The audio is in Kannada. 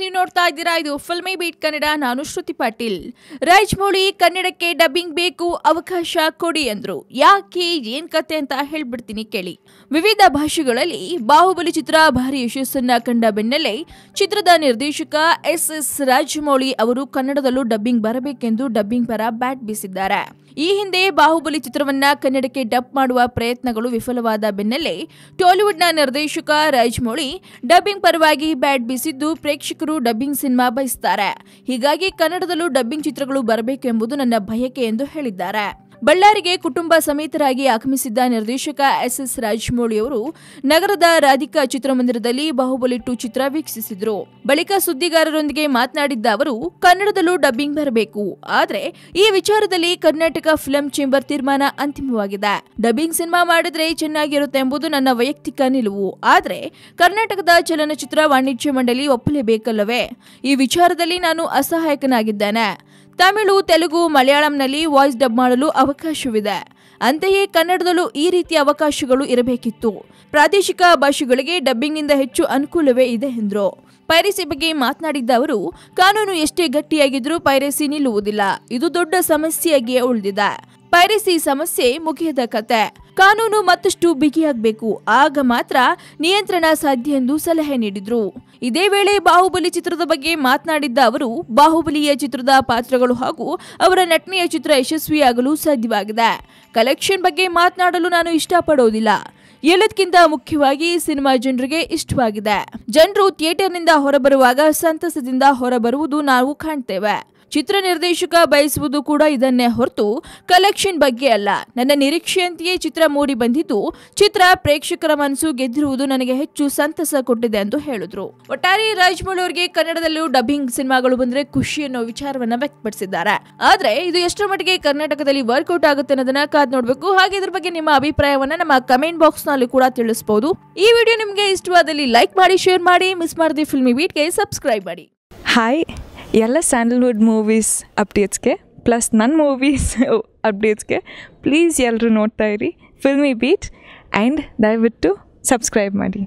ನೀವು ನೋಡ್ತಾ ಇದ್ದೀರಾ ಇದು ಫಿಲ್ಮಿ ಬೀಟ್ ಕನ್ನಡ. ನಾನು ಶ್ರುತಿ ಪಾಟೀಲ್. ರಾಜಮೌಳಿ ಕನ್ನಡಕ್ಕೆ ಡಬ್ಬಿಂಗ್ ಬೇಕು, ಅವಕಾಶ ಕೊಡಿ ಅಂದ್ರು. ಯಾಕೆ ಏನ್ ಕತೆ ಅಂತ ಹೇಳ್ಬಿಡ್ತೀನಿ ಕೇಳಿ. ವಿವಿಧ ಭಾಷೆಗಳಲ್ಲಿ ಬಾಹುಬಲಿ ಚಿತ್ರ ಭಾರಿ ಯಶಸ್ಸನ್ನ ಕಂಡ ಬೆನ್ನಲ್ಲೇ ಚಿತ್ರದ ನಿರ್ದೇಶಕ ಎಸ್ ರಾಜಮೌಳಿ ಅವರು ಕನ್ನಡದಲ್ಲೂ ಡಬ್ಬಿಂಗ್ ಬರಬೇಕೆಂದು ಡಬ್ಬಿಂಗ್ ಪರ ಬ್ಯಾಟ್ ಬೀಸಿದ್ದಾರೆ. ಈ ಹಿಂದೆ ಬಾಹುಬಲಿ ಚಿತ್ರವನ್ನ ಕನ್ನಡಕ್ಕೆ ಡಬ್ ಮಾಡುವ ಪ್ರಯತ್ನಗಳು ವಿಫಲವಾದ ಬೆನ್ನಲ್ಲೇ ಟಾಲಿವುಡ್ನ ನಿರ್ದೇಶಕ ರಾಜಮೌಳಿ ಡಬ್ಬಿಂಗ್ ಪರವಾಗಿ ಬ್ಯಾಟ್ ಬೀಸಿದ್ದು ಪ್ರೇಕ್ಷಕರು ಡಬ್ಬಿಂಗ್ ಸಿನಿಮಾ ಬಯಸ್ತಾರೆ. ಹೀಗಾಗಿ ಕನ್ನಡದಲ್ಲೂ ಡಬ್ಬಿಂಗ್ ಚಿತ್ರಗಳು ಬರಬೇಕು ಎಂಬುದು ನನ್ನ ಬಯಕೆ ಎಂದು ಹೇಳಿದ್ದಾರೆ. ಬಳ್ಳಾರಿಗೆ ಕುಟುಂಬ ಸಮೇತರಾಗಿ ಆಗಮಿಸಿದ್ದ ನಿರ್ದೇಶಕ ಎಸ್ ರಾಜಮೌಳಿ ಅವರು ನಗರದ ರಾಧಿಕಾ ಚಿತ್ರಮಂದಿರದಲ್ಲಿ ಬಾಹುಬಲಿ 2 ಚಿತ್ರ ವೀಕ್ಷಿಸಿದ್ರು. ಬಳಿಕ ಸುದ್ದಿಗಾರರೊಂದಿಗೆ ಮಾತನಾಡಿದ್ದ ಅವರು, ಕನ್ನಡದಲ್ಲೂ ಡಬ್ಬಿಂಗ್ ಬರಬೇಕು, ಆದ್ರೆ ಈ ವಿಚಾರದಲ್ಲಿ ಕರ್ನಾಟಕ ಫಿಲ್ಮ್ ಚೇಂಬರ್ ತೀರ್ಮಾನ ಅಂತಿಮವಾಗಿದೆ. ಡಬ್ಬಿಂಗ್ ಸಿನಿಮಾ ಮಾಡಿದ್ರೆ ಚೆನ್ನಾಗಿರುತ್ತೆ ಎಂಬುದು ನನ್ನ ವೈಯಕ್ತಿಕ ನಿಲುವು. ಆದ್ರೆ ಕರ್ನಾಟಕದ ಚಲನಚಿತ್ರ ವಾಣಿಜ್ಯ ಮಂಡಳಿ ಒಪ್ಪಲೇಬೇಕಲ್ಲವೇ? ಈ ವಿಚಾರದಲ್ಲಿ ನಾನು ಅಸಹಾಯಕನಾಗಿದ್ದೇನೆ. ತಮಿಳು, ತೆಲುಗು, ಮಲಯಾಳಂನಲ್ಲಿ ವಾಯ್ಸ್ ಡಬ್ ಮಾಡಲು ಅವಕಾಶವಿದೆ. ಅಂತೆಯೇ ಕನ್ನಡದಲ್ಲೂ ಈ ರೀತಿಯ ಅವಕಾಶಗಳು ಇರಬೇಕಿತ್ತು. ಪ್ರಾದೇಶಿಕ ಭಾಷೆಗಳಿಗೆ ಡಬ್ಬಿಂಗ್ನಿಂದ ಹೆಚ್ಚು ಅನುಕೂಲವೇ ಇದೆ ಎಂದರು. ಪೈರಸಿ ಬಗ್ಗೆ ಮಾತನಾಡಿದ್ದ ಅವರು, ಕಾನೂನು ಎಷ್ಟೇ ಗಟ್ಟಿಯಾಗಿದ್ರೂ ಪೈರಸಿ ನಿಲ್ಲುವುದಿಲ್ಲ. ಇದು ದೊಡ್ಡ ಸಮಸ್ಯೆಯಾಗಿಯೇ ಉಳಿದಿದೆ. ಪೈರಸಿ ಸಮಸ್ಯೆ ಮುಗಿಯದ ಕತೆ. ಕಾನೂನು ಮತ್ತಷ್ಟು ಬಿಗಿಯಾಗಬೇಕು, ಆಗ ಮಾತ್ರ ನಿಯಂತ್ರಣ ಸಾಧ್ಯ ಎಂದು ಸಲಹೆ ನೀಡಿದ್ರು. ಇದೇ ವೇಳೆ ಬಾಹುಬಲಿ ಚಿತ್ರದ ಬಗ್ಗೆ ಮಾತನಾಡಿದ್ದ ಅವರು, ಬಾಹುಬಲಿಯ ಚಿತ್ರದ ಪಾತ್ರಗಳು ಹಾಗೂ ಅವರ ನಟನೆಯ ಚಿತ್ರ ಯಶಸ್ವಿಯಾಗಲು ಸಾಧ್ಯವಾಗಿದೆ. ಕಲೆಕ್ಷನ್ ಬಗ್ಗೆ ಮಾತನಾಡಲು ನಾನು ಇಷ್ಟಪಡೋದಿಲ್ಲ. ಎಲ್ಲದಕ್ಕಿಂತ ಮುಖ್ಯವಾಗಿ ಸಿನಿಮಾ ಜನರಿಗೆ ಇಷ್ಟವಾಗಿದೆ. ಜನರು ಥಿಯೇಟರ್ನಿಂದ ಹೊರಬರುವಾಗ ಸಂತಸದಿಂದ ಹೊರಬರುವುದು ನಾವು ಕಾಣ್ತೇವೆ. ಚಿತ್ರ ನಿರ್ದೇಶಕ ಬಯಸುವುದು ಕೂಡ ಇದನ್ನೇ ಹೊರತು ಕಲೆಕ್ಷನ್ ಬಗ್ಗೆ ಅಲ್ಲ. ನನ್ನ ನಿರೀಕ್ಷೆಯಂತೆಯೇ ಚಿತ್ರ ಮೂಡಿ ಬಂದಿದ್ದು, ಚಿತ್ರ ಪ್ರೇಕ್ಷಕರ ಮನಸ್ಸು ಗೆದ್ದಿರುವುದು ನನಗೆ ಹೆಚ್ಚು ಸಂತಸ ಕೊಟ್ಟಿದೆ ಎಂದು ಹೇಳಿದ್ರು. ಒಟ್ಟಾರೆ ರಾಜಮೌಳಿ ಅವರಿಗೆ ಕನ್ನಡದಲ್ಲೂ ಡಬ್ಬಿಂಗ್ ಸಿನಿಮಾಗಳು ಬಂದ್ರೆ ಖುಷಿ ಅನ್ನೋ ವಿಚಾರವನ್ನ ವ್ಯಕ್ತಪಡಿಸಿದ್ದಾರೆ. ಆದ್ರೆ ಇದು ಎಷ್ಟರ ಮಟ್ಟಿಗೆ ಕರ್ನಾಟಕದಲ್ಲಿ ವರ್ಕೌಟ್ ಆಗುತ್ತೆ ಅನ್ನೋದನ್ನ ಕಾದ್ ನೋಡ್ಬೇಕು. ಹಾಗೆ ಇದ್ರ ಬಗ್ಗೆ ನಿಮ್ಮ ಅಭಿಪ್ರಾಯವನ್ನ ನಮ್ಮ ಕಮೆಂಟ್ ಬಾಕ್ಸ್ ನಲ್ಲಿ ಕೂಡ ತಿಳಿಸಬಹುದು. ಈ ವಿಡಿಯೋ ನಿಮ್ಗೆ ಇಷ್ಟವಾದಲ್ಲಿ ಲೈಕ್ ಮಾಡಿ, ಶೇರ್ ಮಾಡಿ, ಮಿಸ್ ಮಾಡದೆ ಫಿಲ್ಮಿ ಬೀಟ್ಗೆ ಸಬ್ಸ್ಕ್ರೈಬ್ ಮಾಡಿ. ಹಾಯ್, ಎಲ್ಲ ಸ್ಯಾಂಡಲ್ವುಡ್ ಮೂವೀಸ್ ಅಪ್ಡೇಟ್ಸ್ಗೆ ಪ್ಲಸ್ ನನ್ನ ಮೂವೀಸ್ ಅಪ್ಡೇಟ್ಸ್ಗೆ ಪ್ಲೀಸ್ ಎಲ್ಲರೂ ನೋಡ್ತಾ ಇರಿ ಫಿಲ್ಮಿ ಬೀಟ್ ಆ್ಯಂಡ್ ದಯವಿಟ್ಟು ಸಬ್ಸ್ಕ್ರೈಬ್ ಮಾಡಿ.